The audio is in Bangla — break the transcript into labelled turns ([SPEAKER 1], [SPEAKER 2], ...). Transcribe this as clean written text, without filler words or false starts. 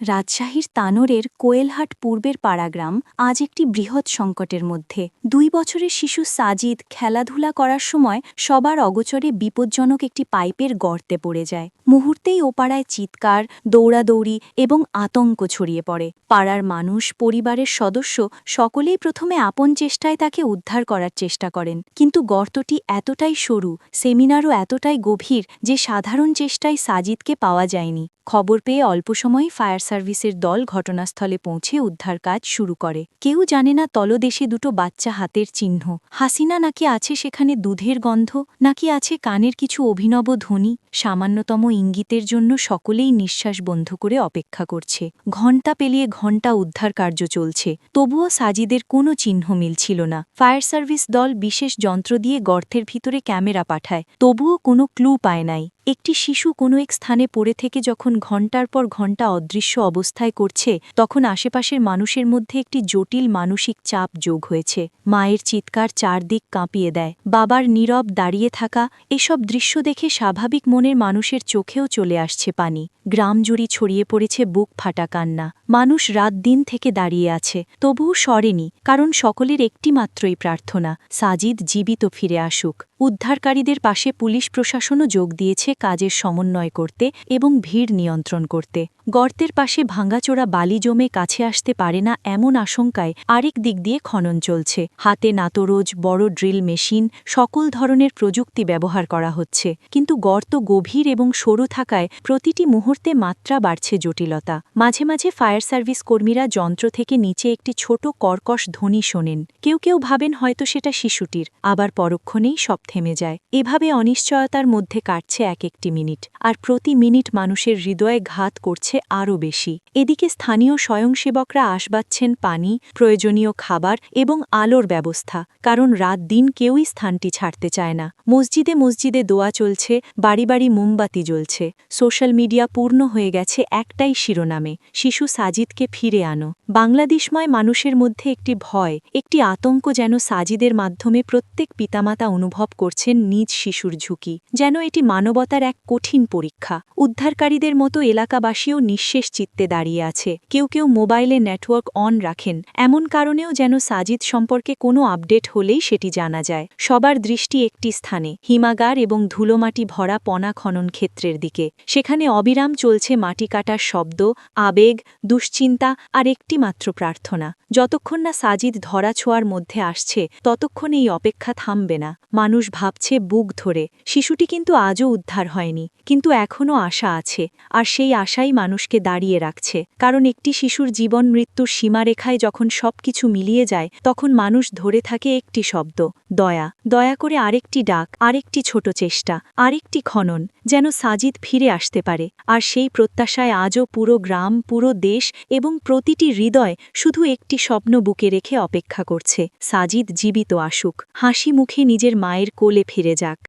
[SPEAKER 1] রাজশাহীর তানোরের কোয়েলহাট পূর্বের পাড়াগ্রাম আজ একটি বৃহৎ সংকটের মধ্যে। ২ বছরের শিশু সাজিদ খেলাধুলা করার সময় সবার অগোচরে বিপজ্জনক একটি পাইপের গর্তে পড়ে যায়। মুহূর্তেই ও পাড়ায় চিৎকার, দৌড়াদৌড়ি এবং আতঙ্ক ছড়িয়ে পড়ে। পাড়ার মানুষ, পরিবারের সদস্য সকলেই প্রথমে আপন চেষ্টায় তাকে উদ্ধার করার চেষ্টা করেন, কিন্তু গর্তটি এতটাই সরু, সেমিনারও এতটাই গভীর যে সাধারণ চেষ্টায় সাজিদকে পাওয়া যায়নি। খবর পেয়ে অল্প সময়েই ফায়ার সার্ভিসের দল ঘটনাস্থলে পৌঁছে উদ্ধার কাজ শুরু করে। কেউ জানে না তলদেশে দুটো বাচ্চা হাতের চিহ্ন, হাসিনা নাকি আছে সেখানে দুধের গন্ধ, নাকি আছে কানের কিছু অভিনব ধ্বনি। সামান্যতম ইঙ্গিতের জন্য সকলেই নিঃশ্বাস বন্ধ করে অপেক্ষা করছে। ঘণ্টা পেরিয়ে ঘণ্টা উদ্ধার কার্য চলছে, তবুও সাজিদের কোনো চিহ্ন মিলছিল না। ফায়ার সার্ভিস দল বিশেষ যন্ত্র দিয়ে গর্তের ভিতরে ক্যামেরা পাঠায়, তবুও কোনো ক্লু পায় নাই। একটি শিশু কোনো এক স্থানে পড়ে থেকে যখন ঘণ্টার পর ঘণ্টা অদৃশ্য অবস্থায় করছে, তখন আশেপাশের মানুষের মধ্যে একটি জটিল মানসিক চাপ যোগ হয়েছে। মায়ের চিৎকার চারদিক কাঁপিয়ে দেয়, বাবার নীরব দাঁড়িয়ে থাকা, এসব দৃশ্য দেখে স্বাভাবিক মনের মানুষের চোখেও চলে আসছে পানি। গ্রাম জুড়ে ছড়িয়ে পড়েছে বুক ফাটা কান্না। মানুষ রাত দিন থেকে দাঁড়িয়ে আছে, তবুও সরেনি, কারণ সকলের একটি মাত্রই প্রার্থনা, সাজিদ জীবিত ফিরে আসুক। উদ্ধারকারীদের পাশে পুলিশ প্রশাসনও যোগ দিয়েছে কাজের সমন্বয় করতে এবং ভিড় নিয়ন্ত্রণ করতে। গর্তের পাশে ভাঙাচোরা বালি জমে কাছে আসতে পারে না এমন আশঙ্কায় আরেক দিক দিয়ে খনন চলছে। হাতে নাতরোজ, বড় ড্রিল মেশিন, সকল ধরনের প্রযুক্তি ব্যবহার করা হচ্ছে, কিন্তু গর্ত গভীর এবং সরু থাকায় প্রতিটি মুহূর্তে মাত্রা বাড়ছে জটিলতা। মাঝে মাঝে ফায়ার সার্ভিস কর্মীরা যন্ত্র থেকে নিচে একটি ছোট কর্কশ ধ্বনি শোনেন। কেউ কেউ ভাবেন হয়তো সেটা শিশুটির, আবার পরক্ষণেই সব থেমে যায়। এভাবে অনিশ্চয়তার মধ্যে কাটছে এক একটি মিনিট, আর প্রতি মিনিট মানুষের হৃদয়ে ঘাত করছে আরও বেশি। এদিকে স্থানীয় স্বয়ংসেবকরা আসবাচ্ছেন পানি, প্রয়োজনীয় খাবার এবং আলোর ব্যবস্থা, কারণ রাত দিন কেউই স্থানটি ছাড়তে চায় না। মসজিদে মসজিদে দোয়া চলছে, বাড়ি বাড়ি মোমবাতি জ্বলছে। সোশ্যাল মিডিয়া পূর্ণ হয়ে গেছে একটাই শিরোনামে, শিশু সাজিদকে ফিরে আনো। বাংলাদেশময় মানুষের মধ্যে একটি ভয়, একটি আতঙ্ক, যেন সাজিদের মাধ্যমে প্রত্যেক পিতামাতা অনুভব করছেন নিজ শিশুর ঝুঁকি, যেন এটি মানবতার এক কঠিন পরীক্ষা। উদ্ধারকারীদের মতো এলাকাবাসীও নিঃশেষ চিত্তে দাঁড়িয়ে আছে। কেউ কেউ মোবাইলে নেটওয়ার্ক অন রাখেন, এমন কারণেও যেন সাজিদ সম্পর্কে কোনো আপডেট হলেই সেটি জানা যায়। সবার দৃষ্টি একটি স্থানে, হিমাগার এবং ধুলোমাটি ভরা পনা খনন ক্ষেত্রের দিকে। সেখানে অবিরাম চলছে মাটি কাটার শব্দ, আবেগ, দুশ্চিন্তা আর একটি মাত্র প্রার্থনা। যতক্ষণ না সাজিদ ধরাছোঁয়ার মধ্যে আসছে, ততক্ষণ এই অপেক্ষা থামবে না। মানুষ ভাবছে বুক ধরে, শিশুটি কিন্তু আজও উদ্ধার হয়নি, কিন্তু এখনও আশা আছে, আর সেই আশাই মানুষকে দাঁড়িয়ে রাখছে। কারণ একটি শিশুর জীবন মৃত্যুর সীমারেখায় যখন সবকিছু মিলিয়ে যায়, তখন মানুষ ধরে থাকে একটি শব্দ, দয়া। দয়া করে আরেকটি ডাক, আরেকটি ছোট চেষ্টা, আরেকটি খনন, যেন সাজিদ ফিরে আসতে পারে। আর সেই প্রত্যাশায় আজও পুরো গ্রাম, পুরো দেশ এবং প্রতিটি হৃদয় শুধু একটি স্বপ্ন বুকে রেখে অপেক্ষা করছে, সাজিদ জীবিত আসুক, হাসি মুখে নিজের মায়ের কোলে ফিরে যাক।